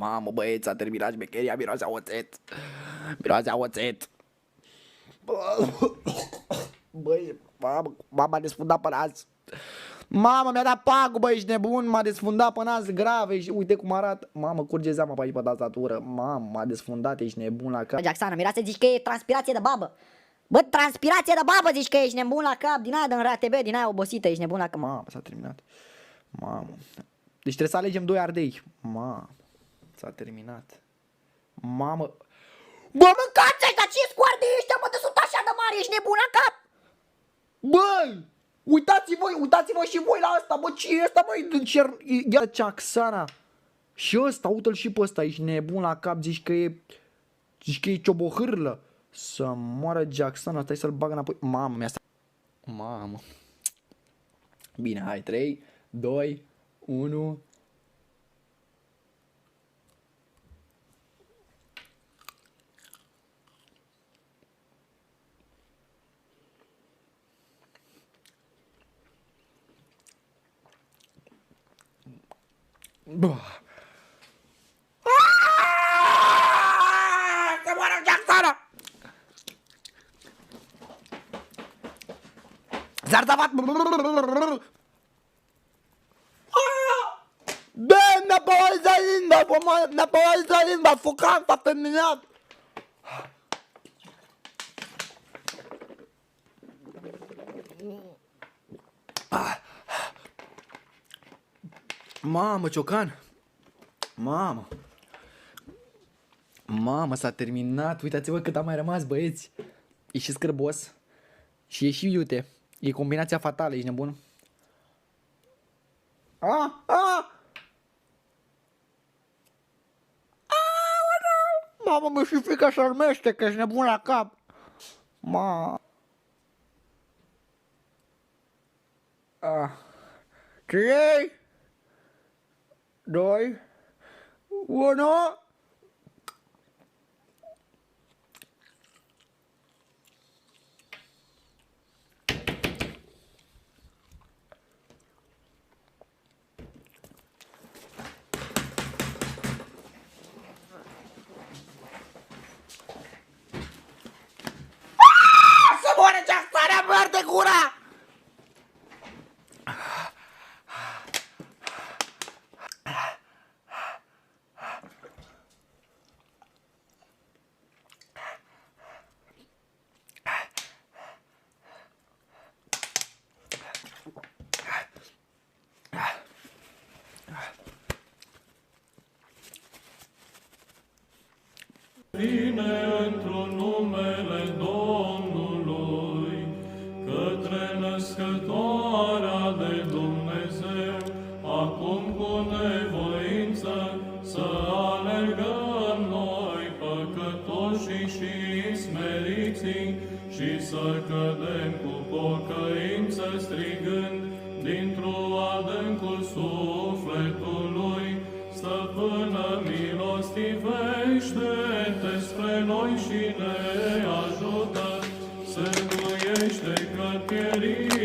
Mamă, băieți, a terminat șmecheria, miroase a oțet. Miroase a oțet. Băi, mama a desfundat pe nas. Mamă, mi-a dat pagubă, ești nebun, m-a desfundat pe nas grav, uite cum arată. Mamă, curge zeama pe aici pe tastatură. Mamă, m-a desfundat, ești nebun la cap. Jacksana, miroase, zici că e transpirație de babă. Bă, transpirație de babă, zici că ești nebun la cap. Din aia din RATB, din aia obosită, ești nebun la cap. Mamă, s-a terminat. Mamă. Deci trebuie să alegem 2 ardei. Mamă, s-a terminat. Mamă. Bă, mâncați ăștia, ce scoarde ăștia, mă, de sunt așa de mari, ești nebun la cap. Băi! Uitați-vă și voi la asta, bă, ce e ăsta, măi? Ia Jacksana. Și ăsta, uite-l și pe ăsta, ești nebun la cap, zici că e ciobohârlă. Să moară Jacksana, stai să-l bag înapoi. Mamă, mi-a stat. Mamă. Bine, hai, 3, 2, 1. Să moară Jacksana! Zarzavat! Bă, mi-a paralizat limba, focat, s-a terminat! Mamă, Ciocan! Mamă! Mamă, s-a terminat! Uitați-vă cât a mai rămas, băieți! E și scârbos și e și iute. E combinația fatală, ești nebun? Mamă, mi-e și frică să-l mestec, ești nebun la cap! Mamă! 3, 2, 1. Să moară Jacksana, măr de gura! Vine într-un numele Domnului, către născătoarea de Dumnezeu, acum cu nevoință să alergăm noi, păcătoșii și smeriții, și să cădem cu pocăință strigând dintr-o adâncul sufletului: Stăpână, milostivește-te spre noi și ne ajută, sângâiește că pierim.